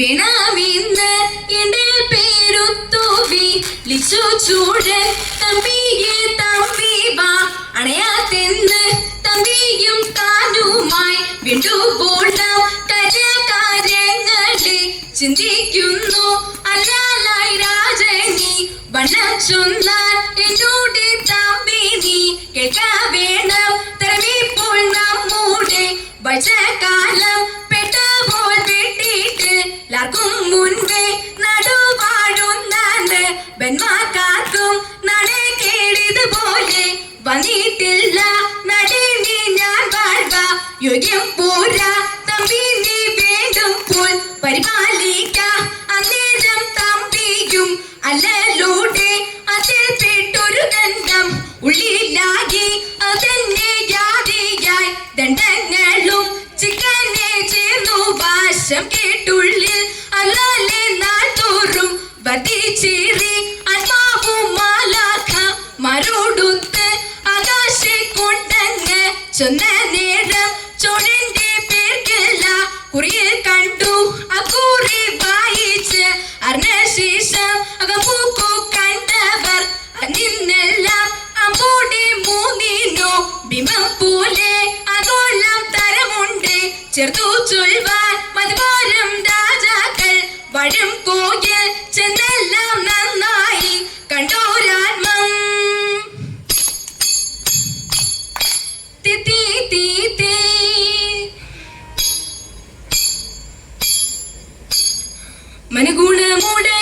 വേണമെന്ന് എന്റെ പേരു ലിച്ചു ചൂടൻ തമ്പിയെ തമ്പി വാ അണയാത്തെന്ന് തമ്പിയും താനുമായി വിണ്ടുപോൾ നാം കരകാര്യങ്ങളെ ചിന്തിക്കുന്നു അല്ലാലായി രാജനി വണ്ണം ചൊന്നാൽ എന്നോട് തമ്പി നീ കേൾക്ക വേണം തരവിപ്പോൾ നമ്മുടെ വചകാലം പെട്ടപ്പോൾ വെട്ടിട്ട് ലാർക്കും മുൻപേ നടുവാഴുന്നാണ് ബന്മാർക്കാർക്കും നടേ കേടിതുപോലെ വന്നിട്ടില്ല നടേ നീ ഞാൻ വാഴ്വ യോഗ്യം പോരാ തമ്പി നീ വേണ്ടും പോൽ പരിപാലിക്ക അന്നേരം തമ്പിയും അല്ലലൂടെ അതിൽ പെട്ടൊരു ദണ്ഡം ഉള്ളിലാകി അതെന്നെ യാതിയായി ദണ്ഡങ്ങളും ചിക്കനെ ചേർന്നു വാശം കേട്ടുള്ളിൽ അല്ലാലെ നാൾ തോറും വർദ്ധിച്ചേറി ആത്മാവും മാലാഖ മരോടുത്ത് ആകാശെ കൊണ്ടങ്ങ് ചൊന്ന നേരം ചോഴന്റെ പേർക്കല്ല കുറിയിൽ കണ്ടു അക്കുറി വായിച്ച് അർണശേഷം അകപ്പൂക്കു കണ്ടവർ നിന്നെല്ലാം അമ്പോടെ മൂന്നിനോ ബിംബം പോലെ അകോളം തരമുണ്ട് ചേർത്തു ചൊൽവാൻ മധുവാരം രാജാക്കൾ വഴും കോയിൽ ചെന്നെല്ലാം നന്നായി കണ്ടോരാത്മം മനഗുണമുടെ